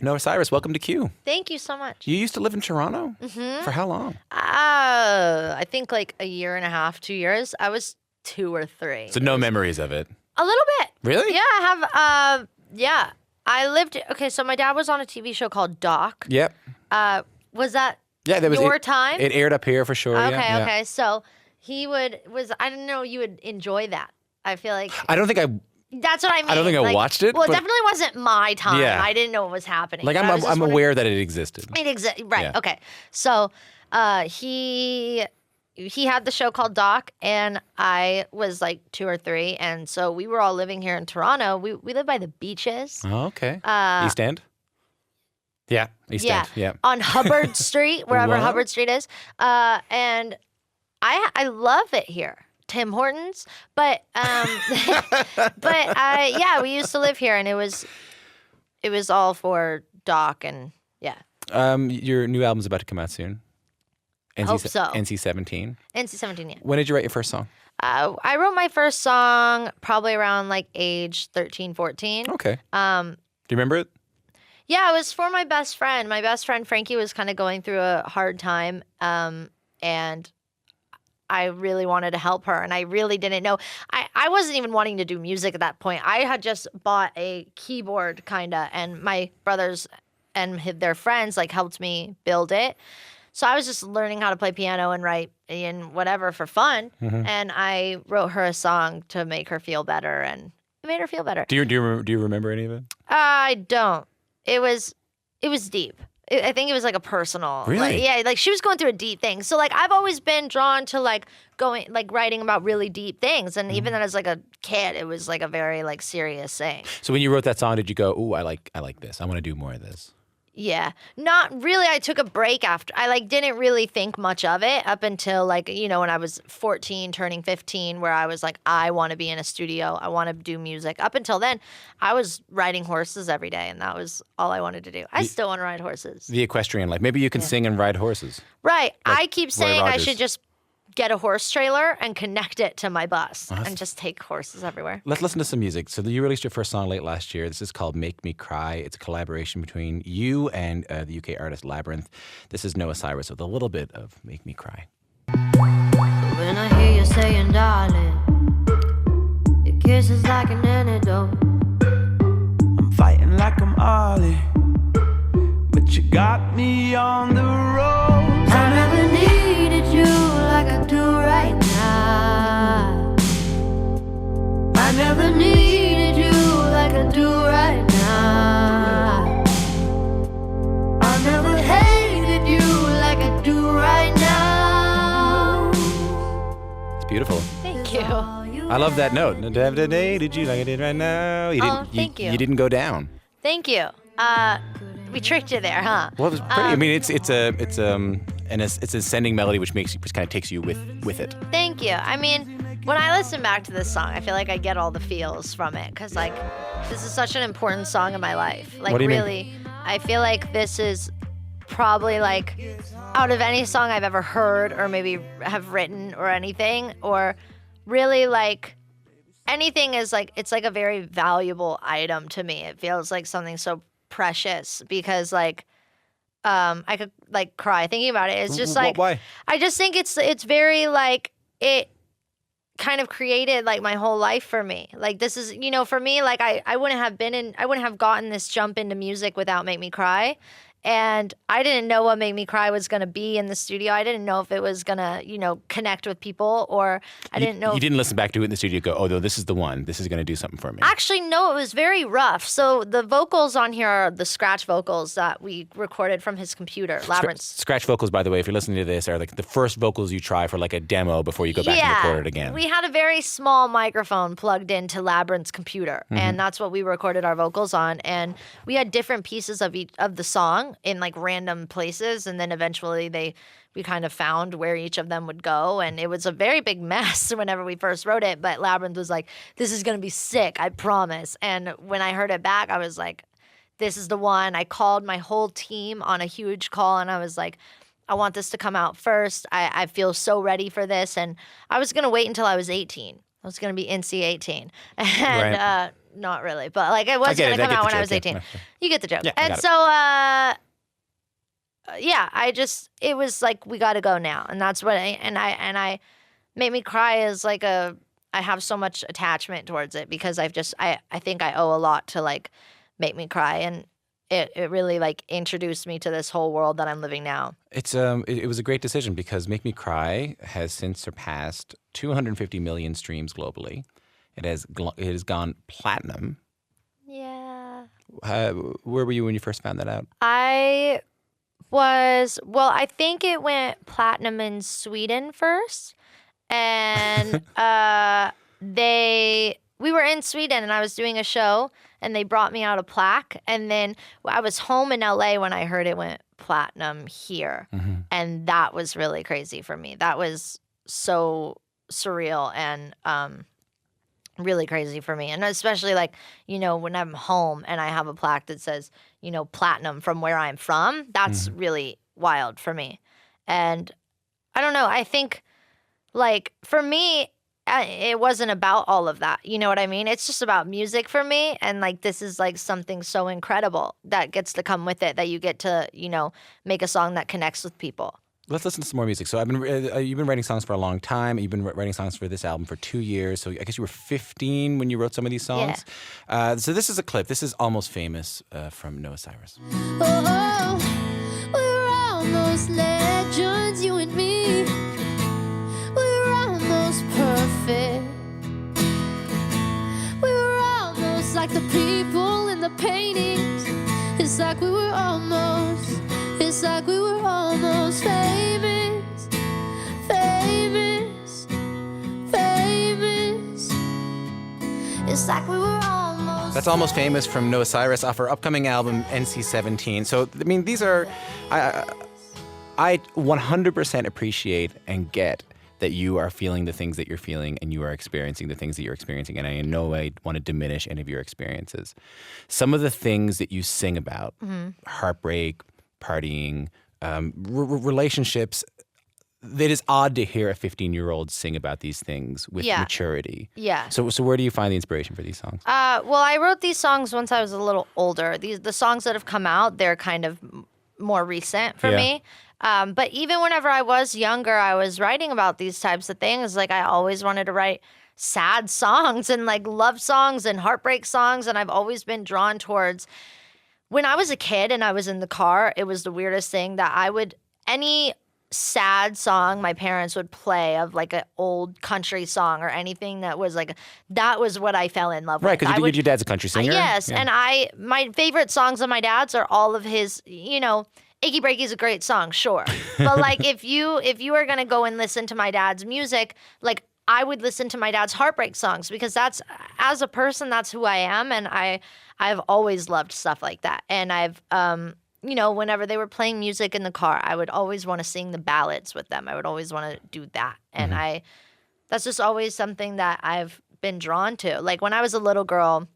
Noah Cyrus, welcome to Q. Thank you so much. You used to live in Toronto? Mm-hmm. For how long? I think like a year and a half, 2 years. I was 2 or 3. So no memories of it? A little bit. Really? Yeah, I have, yeah. I lived, okay, so my dad was on a TV show called Doc. Yep. Was that that was your time? It aired up here for sure. Okay. So he I don't know, you would enjoy that. I feel like. I don't think I. That's what I mean. I don't think I watched it. Well, it definitely wasn't my time. Yeah. I didn't know what was happening. Like I'm aware that it existed. It exists, right? Yeah. Okay. So, he had the show called Doc, and I was like 2 or 3, and so we were all living here in Toronto. We live by the beaches. Oh, okay. East End. Yeah, East End. Yeah. On Hubbard Street, wherever What? Hubbard Street is, and I love it here. Tim Hortons, but we used to live here, and it was all for Doc, and yeah. Your new album's about to come out soon. Hope so. NC-17. NC-17, yeah. When did you write your first song? I wrote my first song probably around like age 13, 14. Okay. Do you remember it? Yeah, it was for my best friend. My best friend Frankie was kind of going through a hard time, and I really wanted to help her, and I really didn't know. I wasn't even wanting to do music at that point. I had just bought a keyboard, kind of, and my brothers and their friends like helped me build it. So I was just learning how to play piano and write and whatever for fun, and I wrote her a song to make her feel better, and it made her feel better. Do you remember any of it? I don't. It was deep. I think it was like a personal. Really? Like she was going through a deep thing. So like I've always been drawn to like writing about really deep things, and even as like a kid, it was like a very like serious thing. So when you wrote that song, did you go, "Ooh, I like this. I want to do more of this"? Yeah, not really. I took a break after. I like didn't really think much of it up until like when I was 14, turning 15, where I was like, I want to be in a studio. I want to do music. Up until then, I was riding horses every day, and that was all I wanted to do. I still want to ride horses. The equestrian life. Maybe you can sing and ride horses. Right. Like I keep saying I should just get a horse trailer and connect it to my bus and just take horses everywhere. Let's listen to some music. So you released your first song late last year. This is called Make Me Cry. It's a collaboration between you and the UK artist Labyrinth. This is Noah Cyrus with a little bit of Make Me Cry. When I hear you saying, darling, your kiss is like an antidote. I'm fighting like I'm Ollie, but you got me on the road. I never needed you like I do right now. I never needed you like I do right now. I never hated you like I do right now. It's beautiful. Thank you. I love that note. Did you like I did right now? Thank you. You didn't go down. Thank you. We tricked you there, huh? Well, it was pretty. I mean, it's an ascending melody which kind of takes you with it. Thank you. I mean, when I listen back to this song, I feel like I get all the feels from it because like this is such an important song in my life. Like What do you mean? really, I feel like this is probably like out of any song I've ever heard or maybe have written or anything, or really like anything is like it's like a very valuable item to me. It feels like something so precious because like I could like cry thinking about it. It's just like why? I just think it's very like it kind of created like my whole life for me. Like this is for me like I wouldn't have gotten this jump into music without Make Me Cry. And I didn't know what Make Me Cry was going to be in the studio. I didn't know if it was going to, connect with people, or I didn't know. You didn't listen back to it in the studio and go, oh, no, this is the one. This is going to do something for me. Actually, no, it was very rough. So the vocals on here are the scratch vocals that we recorded from his computer, Labyrinth. Scratch vocals, by the way, if you're listening to this, are like the first vocals you try for like a demo before you go back and record it again. We had a very small microphone plugged into Labyrinth's computer, and that's what we recorded our vocals on. And we had different pieces of each of the song in like random places, and then eventually we kind of found where each of them would go, and it was a very big mess whenever we first wrote it, but Labyrinth was like, this is gonna be sick, I promise. And when I heard it back, I was like, this is the one. I called my whole team on a huge call, and I was like, I want this to come out first. I feel so ready for this. And I was gonna wait until I was 18. I was gonna be NC 18. And Right. not really, but like it was get going it. to I come get out the when I joke, was yeah. 18. Yeah. You get the joke. Yeah, I And got it. so, yeah, it was like, we got to go now. And that's what I Make Me Cry is like I have so much attachment towards it because I think I owe a lot to like Make Me Cry. And it really like introduced me to this whole world that I'm living now. It was a great decision because Make Me Cry has since surpassed 250 million streams globally. It has gone platinum. Yeah. Where were you when you first found that out? I think it went platinum in Sweden first. And we were in Sweden and I was doing a show and they brought me out a plaque. And then I was home in LA when I heard it went platinum here. Mm-hmm. And that was really crazy for me. That was so surreal and really crazy for me. And especially like, when I'm home and I have a plaque that says, platinum from where I'm from, that's really wild for me. And I don't know, I think like for me, it wasn't about all of that. You know what I mean? It's just about music for me. And like, this is like something so incredible that gets to come with it, that you get to, make a song that connects with people. Let's listen to some more music. So you've been writing songs for a long time. You've been writing songs for this album for 2 years. So I guess you were 15 when you wrote some of these songs. Yeah. So this is a clip. This is Almost Famous from Noah Cyrus. Oh, we're almost legends, you and me. We're almost perfect. We were almost like the people in the paintings. It's like we were almost famous, famous, famous. It's like we were almost. That's Almost Famous from Noah Cyrus off her upcoming album NC-17. So, I mean, these are... I 100% appreciate and get that you are feeling the things that you're feeling and you are experiencing the things that you're experiencing. And I in no way want to diminish any of your experiences. Some of the things that you sing about, heartbreak, partying, relationships, it is odd to hear a 15-year-old sing about these things with maturity. Yeah. So where do you find the inspiration for these songs? Well, I wrote these songs once I was a little older. The songs that have come out, they're kind of more recent for me. But even whenever I was younger, I was writing about these types of things. Like I always wanted to write sad songs and like love songs and heartbreak songs. And I've always been drawn towards, when I was a kid and I was in the car, it was the weirdest thing that any sad song my parents would play of like an old country song or anything that was like, that was what I fell in love with. Right, because your dad's a country singer. Yes, yeah. And my favorite songs of my dad's are all of his, Achy Breaky's a great song, sure. But like if you are gonna go and listen to my dad's music, like I would listen to my dad's heartbreak songs because that's, as a person, that's who I am, and I've always loved stuff like that. And I've whenever they were playing music in the car, I would always want to sing the ballads with them. I would always want to do that. And that's just always something that I've been drawn to. Like when I was a little girl,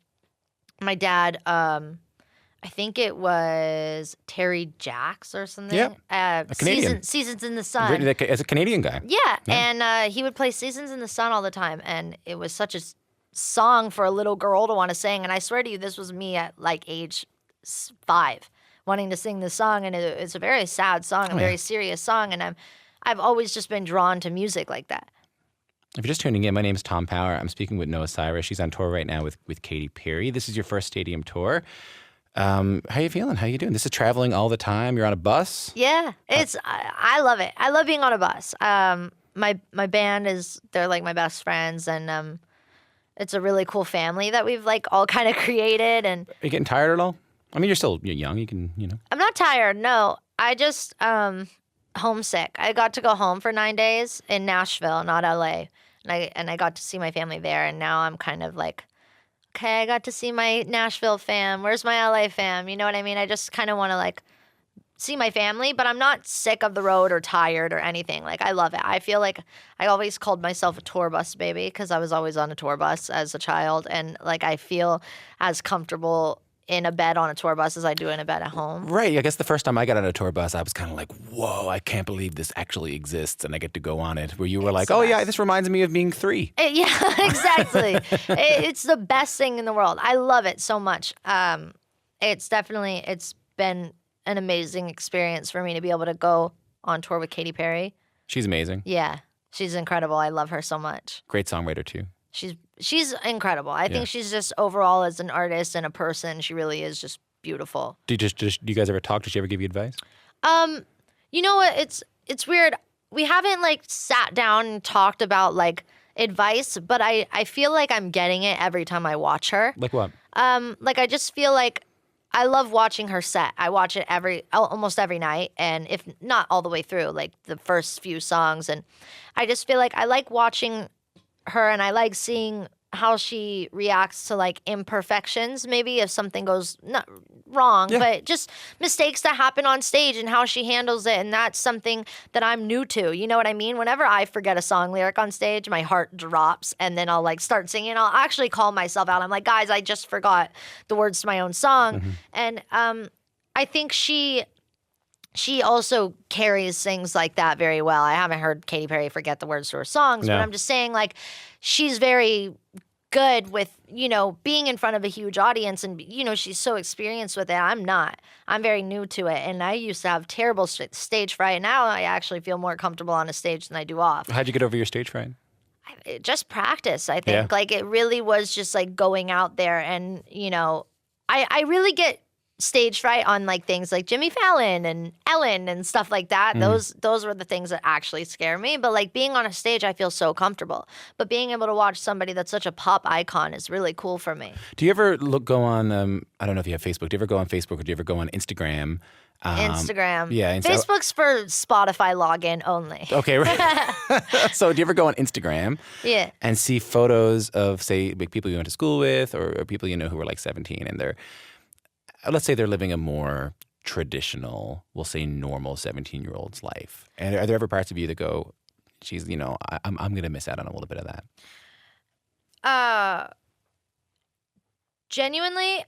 my dad, I think it was Terry Jacks or something. Yeah, a Canadian. Seasons in the Sun. As a Canadian guy. Yeah. And he would play Seasons in the Sun all the time. And it was such a song for a little girl to want to sing. And I swear to you, this was me at like age 5 wanting to sing this song. And it's a very sad song, a very serious song. And I've always just been drawn to music like that. If you're just tuning in, my name is Tom Power. I'm speaking with Noah Cyrus. She's on tour right now with Katy Perry. This is your first stadium tour. How you feeling? How you doing? This is traveling all the time. You're on a bus? Yeah, I love it. I love being on a bus. My band they're like my best friends, and it's a really cool family that we've like all kind of created. And are you getting tired at all? I mean, you're young. You can, I'm not tired. No, I just homesick. I got to go home for 9 days in Nashville, not LA, and I got to see my family there. And now I'm kind of like, okay, I got to see my Nashville fam. Where's my LA fam? You know what I mean? I just kind of want to like see my family, but I'm not sick of the road or tired or anything. Like I love it. I feel like I always called myself a tour bus baby because I was always on a tour bus as a child, and like I feel as comfortable in a bed on a tour bus as I do in a bed at home. Right. I guess the first time I got on a tour bus, I was kind of like, whoa, I can't believe this actually exists and I get to go on it. Where you were like, the oh, yeah, best. this reminds me of being 3. Yeah, exactly. It's the best thing in the world. I love it so much. It's been an amazing experience for me to be able to go on tour with Katy Perry. She's amazing. Yeah, she's incredible. I love her so much. Great songwriter, too. She's incredible. I think she's just overall as an artist and a person, she really is just beautiful. Do you guys ever talk? Does she ever give you advice? You know what? It's weird. We haven't like sat down and talked about like advice, but I feel like I'm getting it every time I watch her. Like what? Like I just feel like I love watching her set. I watch it almost every night, and if not all the way through, like the first few songs, and I just feel like I like watching her, and I like seeing how she reacts to like imperfections, maybe if something goes not wrong, but just mistakes that happen on stage and how she handles it. And that's something that I'm new to. You know what I mean? Whenever I forget a song lyric on stage, my heart drops and then I'll like start singing. I'll actually call myself out. I'm like, guys, I just forgot the words to my own song. And I think she also carries things like that very well. I haven't heard Katy Perry forget the words to her songs, but I'm just saying like she's very good with, you know, being in front of a huge audience and, you know, she's so experienced with it. I'm not. I'm very new to it. And I used to have terrible stage fright. Now I actually feel more comfortable on a stage than I do off. How'd you get over your stage fright? Just practice, I think. Like it really was just like going out there and, you know, I really get stage fright on like things like Jimmy Fallon and Ellen and stuff like that. Those were the things that actually scare me. But like being on a stage, I feel so comfortable. But being able to watch somebody that's such a pop icon is really cool for me. Do you ever go on? I don't know if you have Facebook. Do you ever go on Facebook or do you ever go on Instagram? Instagram. Yeah, Facebook's for Spotify login only. Okay, right. So do you ever go on Instagram? Yeah. And see photos of, say, like people you went to school with or people you know who were like 17 and let's say they're living a more traditional, we'll say normal 17-year-old's life. And are there ever parts of you that go, geez, you know, I'm going to miss out on a little bit of that? Genuinely,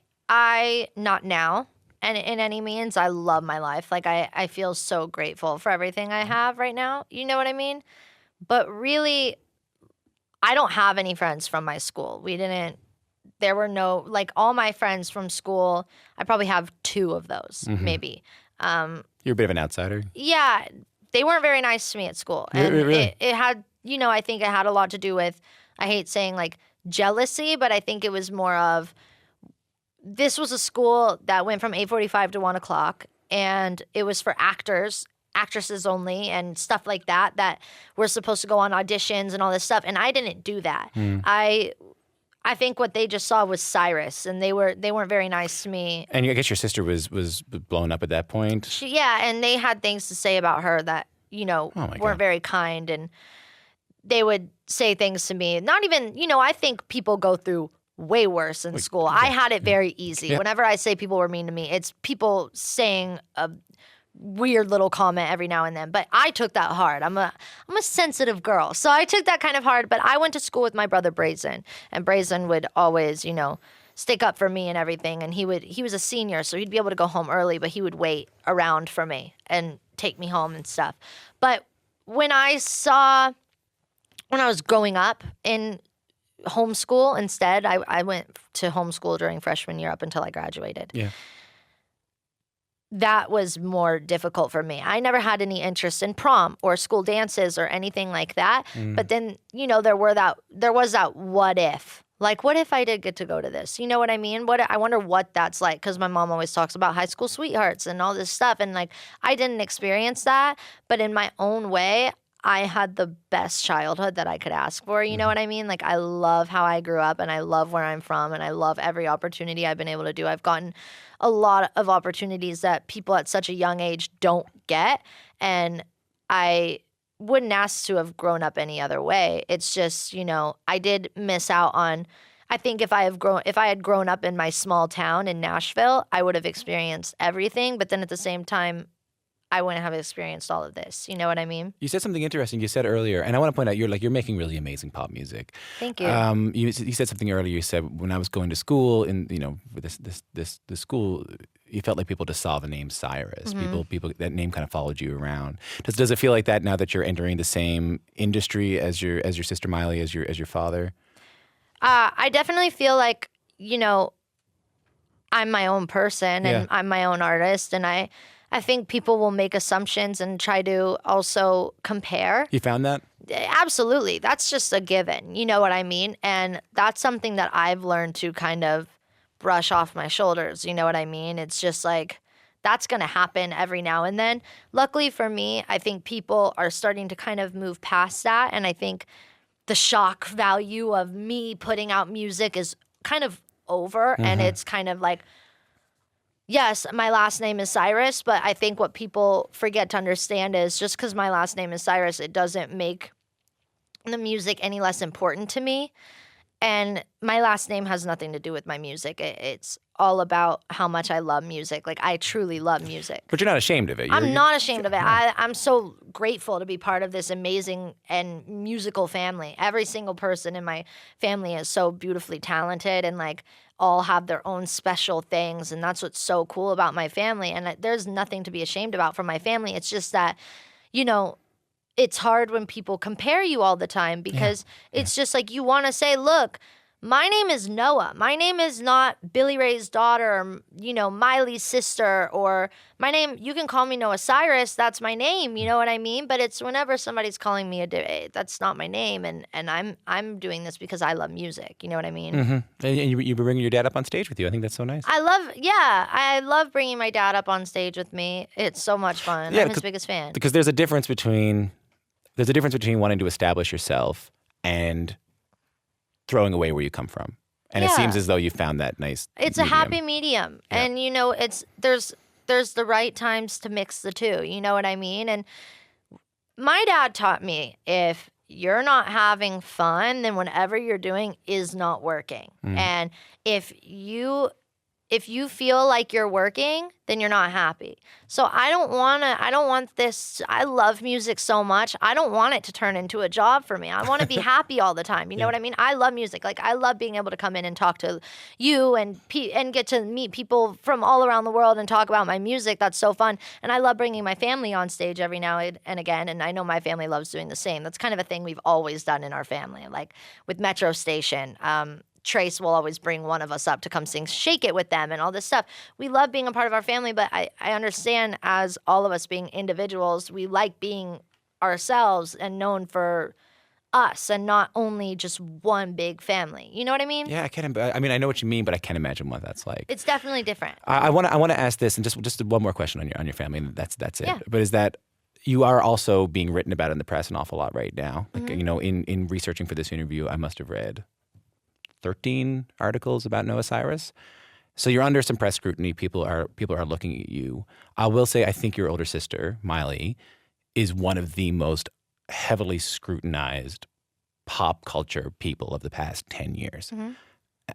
not now. And in any means, I love my life. Like I feel so grateful for everything I have right now. You know what I mean? But really, I don't have any friends from my school. There were no, like all my friends from school, I probably have 2 of those, maybe. You're a bit of an outsider. Yeah, they weren't very nice to me at school. And really? it had, you know, I think it had a lot to do with, I hate saying like jealousy, but I think it was more of, this was a school that went from 8:45 to 1 o'clock, and it was for actresses only and stuff like that were supposed to go on auditions and all this stuff. And I didn't do that. I think what they just saw was Cyrus, and they weren't very nice to me. And I guess your sister was blown up at that point. And they had things to say about her that, you know, weren't very kind, and they would say things to me. Not even, you know, I think people go through way worse in school. I had it very easy. Yeah. Whenever I say people were mean to me, it's people saying a weird little comment every now and then. But I took that hard. I'm a sensitive girl. So I took that kind of hard. But I went to school with my brother Brazen. And Brazen would always, you know, stick up for me and everything. And he was a senior, so he'd be able to go home early, but he would wait around for me and take me home and stuff. But when I was growing up in homeschool instead, I went to homeschool during freshman year up until I graduated. Yeah. That was more difficult for me. I never had any interest in prom or school dances or anything like that. But then, you know, there was that what if. Like, what if I did get to go to this? You know what I mean? I wonder what that's like, because my mom always talks about high school sweethearts and all this stuff. And, like, I didn't experience that. But in my own way, I had the best childhood that I could ask for. You know what I mean? Like, I love how I grew up, and I love where I'm from, and I love every opportunity I've been able to do. I've gotten a lot of opportunities that people at such a young age don't get, and I wouldn't ask to have grown up any other way. It's just, you know, I did miss out on, I think if I had grown up in my small town in Nashville, I would have experienced everything. But then at the same time, I wouldn't have experienced all of this. You know what I mean? You said something interesting. You said earlier, and I want to point out, you're making really amazing pop music. Thank you. You said something earlier. You said when I was going to school, in this school, you felt like people just saw the name Cyrus. People that name kind of followed you around. Does it feel like that now that you're entering the same industry as your sister Miley, as your father? I definitely feel like, I'm my own person and I'm my own artist, and I think people will make assumptions and try to also compare. You found that? Absolutely. That's just a given. You know what I mean? And that's something that I've learned to kind of brush off my shoulders. You know what I mean? It's just like, that's going to happen every now and then. Luckily for me, I think people are starting to kind of move past that. And I think the shock value of me putting out music is kind of over. And it's kind of like, yes, my last name is Cyrus, but I think what people forget to understand is just because my last name is Cyrus, it doesn't make the music any less important to me. And my last name has nothing to do with my music. It's all about how much I love music. Like, I truly love music. But you're not ashamed of it. I'm not ashamed of it. I'm so grateful to be part of this amazing and musical family. Every single person in my family is so beautifully talented and like all have their own special things. And that's what's so cool about my family. And there's nothing to be ashamed about from my family. It's just that, it's hard when people compare you all the time because it's just like you want to say, look, my name is Noah. My name is not Billy Ray's daughter or, Miley's sister, or my name, you can call me Noah Cyrus. That's my name. You know what I mean? But it's whenever somebody's calling me that's not my name. And I'm doing this because I love music. You know what I mean? Mm-hmm. And you bringing your dad up on stage with you. I think that's so nice. I love bringing my dad up on stage with me. It's so much fun. I'm his biggest fan. Because there's a difference between wanting to establish yourself and throwing away where you come from. And it seems as though you found that nice It's medium. a happy medium. Yeah. And there's the right times to mix the two. You know what I mean? And my dad taught me, if you're not having fun, then whatever you're doing is not working. And if you feel like you're working, then you're not happy. So I don't want this. I love music so much. I don't want it to turn into a job for me. I want to be happy all the time. You know what I mean? I love music. Like, I love being able to come in and talk to you and get to meet people from all around the world and talk about my music. That's so fun. And I love bringing my family on stage every now and again. And I know my family loves doing the same. That's kind of a thing we've always done in our family. Like with Metro Station, Trace will always bring one of us up to come sing Shake It with them and all this stuff. We love being a part of our family, but I understand, as all of us being individuals, we like being ourselves and known for us and not only just one big family. You know what I mean? Yeah, I know what you mean, but I can't imagine what that's like. It's definitely different. I want to ask this, and just one more question on your family, and that's it. Yeah. But is that you are also being written about in the press an awful lot right now. Like, in researching for this interview, I must have read 13 articles about Noah Cyrus. So you're under some press scrutiny. People are looking at you. I will say, I think your older sister, Miley, is one of the most heavily scrutinized pop culture people of the past 10 years.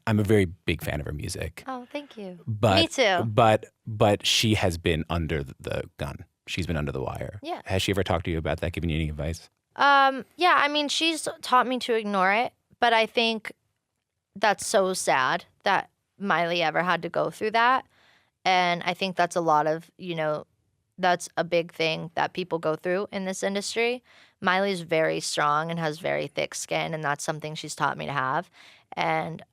I'm a very big fan of her music. Oh, thank you. Me too. But she has been under the gun. She's been under the wire. Yeah. Has she ever talked to you about that, given you any advice? Yeah, I mean, she's taught me to ignore it, but I think that's so sad that Miley ever had to go through that. And I think that's a lot of, that's a big thing that people go through in this industry. Miley's very strong and has very thick skin, and that's something she's taught me to have. And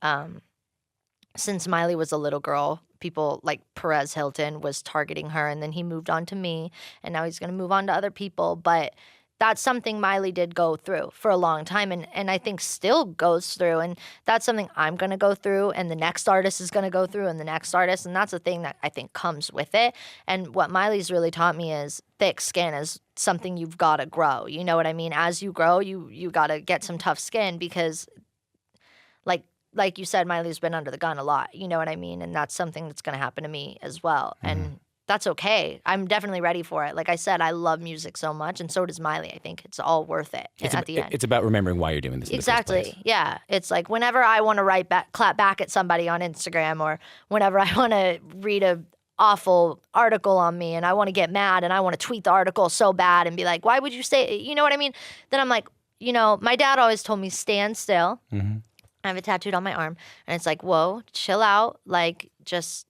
since Miley was a little girl, people like Perez Hilton was targeting her, and then he moved on to me, and now he's going to move on to other people. But that's something Miley did go through for a long time, and I think still goes through. And that's something I'm going to go through, and the next artist is going to go through, and the next artist. And that's a thing that I think comes with it. And what Miley's really taught me is thick skin is something you've got to grow. You know what I mean? As you grow, you got to get some tough skin because, like you said, Miley's been under the gun a lot. You know what I mean? And that's something that's going to happen to me as well. And that's okay. I'm definitely ready for it. Like I said, I love music so much, and so does Miley. I think it's all worth it at the end. It's about remembering why you're doing this. Exactly. In the first place. Yeah. It's like whenever I want to clap back at somebody on Instagram, or whenever I want to read awful article on me and I want to get mad and I want to tweet the article so bad and be like, why would you say, you know what I mean? Then I'm like, you know, my dad always told me stand still. Mm-hmm. I have it tattooed on my arm and it's like, whoa, chill out. Like just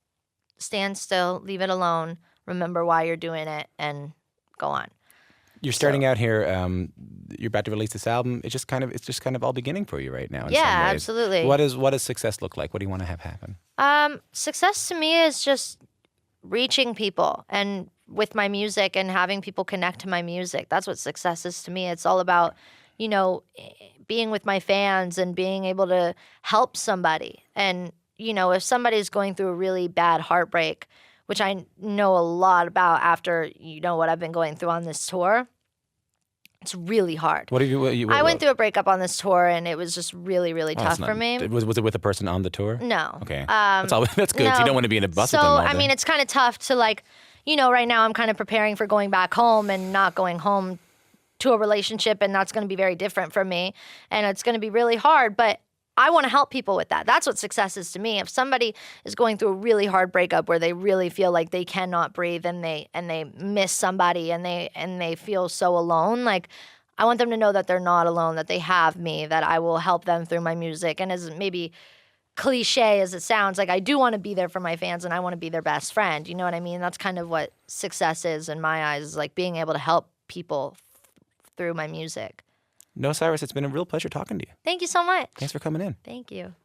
stand still, leave it alone, remember why you're doing it and go on. You're starting out here. You're about to release this album. It's just kind of all beginning for you right now. In Yeah, some ways. absolutely. What does success look like? What do you want to have happen? Success to me is just reaching people and with my music and having people connect to my music. That's what success is to me. It's all about, you know, being with my fans and being able to help somebody. And, you know, if somebody's going through a really bad heartbreak, which I know a lot about after, you know, what I've been going through on this tour, it's really hard. I went through a breakup on this tour, and it was just really, really tough for me. Was it with a person on the tour? No. Okay. That's good. No. You don't want to be in a bus so, with them all day. I mean, it's kind of tough to like, you know, right now I'm kind of preparing for going back home and not going home to a relationship, and that's going to be very different for me, and it's going to be really hard, but I want to help people with that. That's what success is to me. If somebody is going through a really hard breakup where they really feel like they cannot breathe and they miss somebody and they feel so alone, like I want them to know that they're not alone, that they have me, that I will help them through my music. And as maybe cliche as it sounds, like I do want to be there for my fans and I want to be their best friend. You know what I mean? That's kind of what success is in my eyes, is like being able to help people through my music. No, Cyrus, it's been a real pleasure talking to you. Thank you so much. Thanks for coming in. Thank you.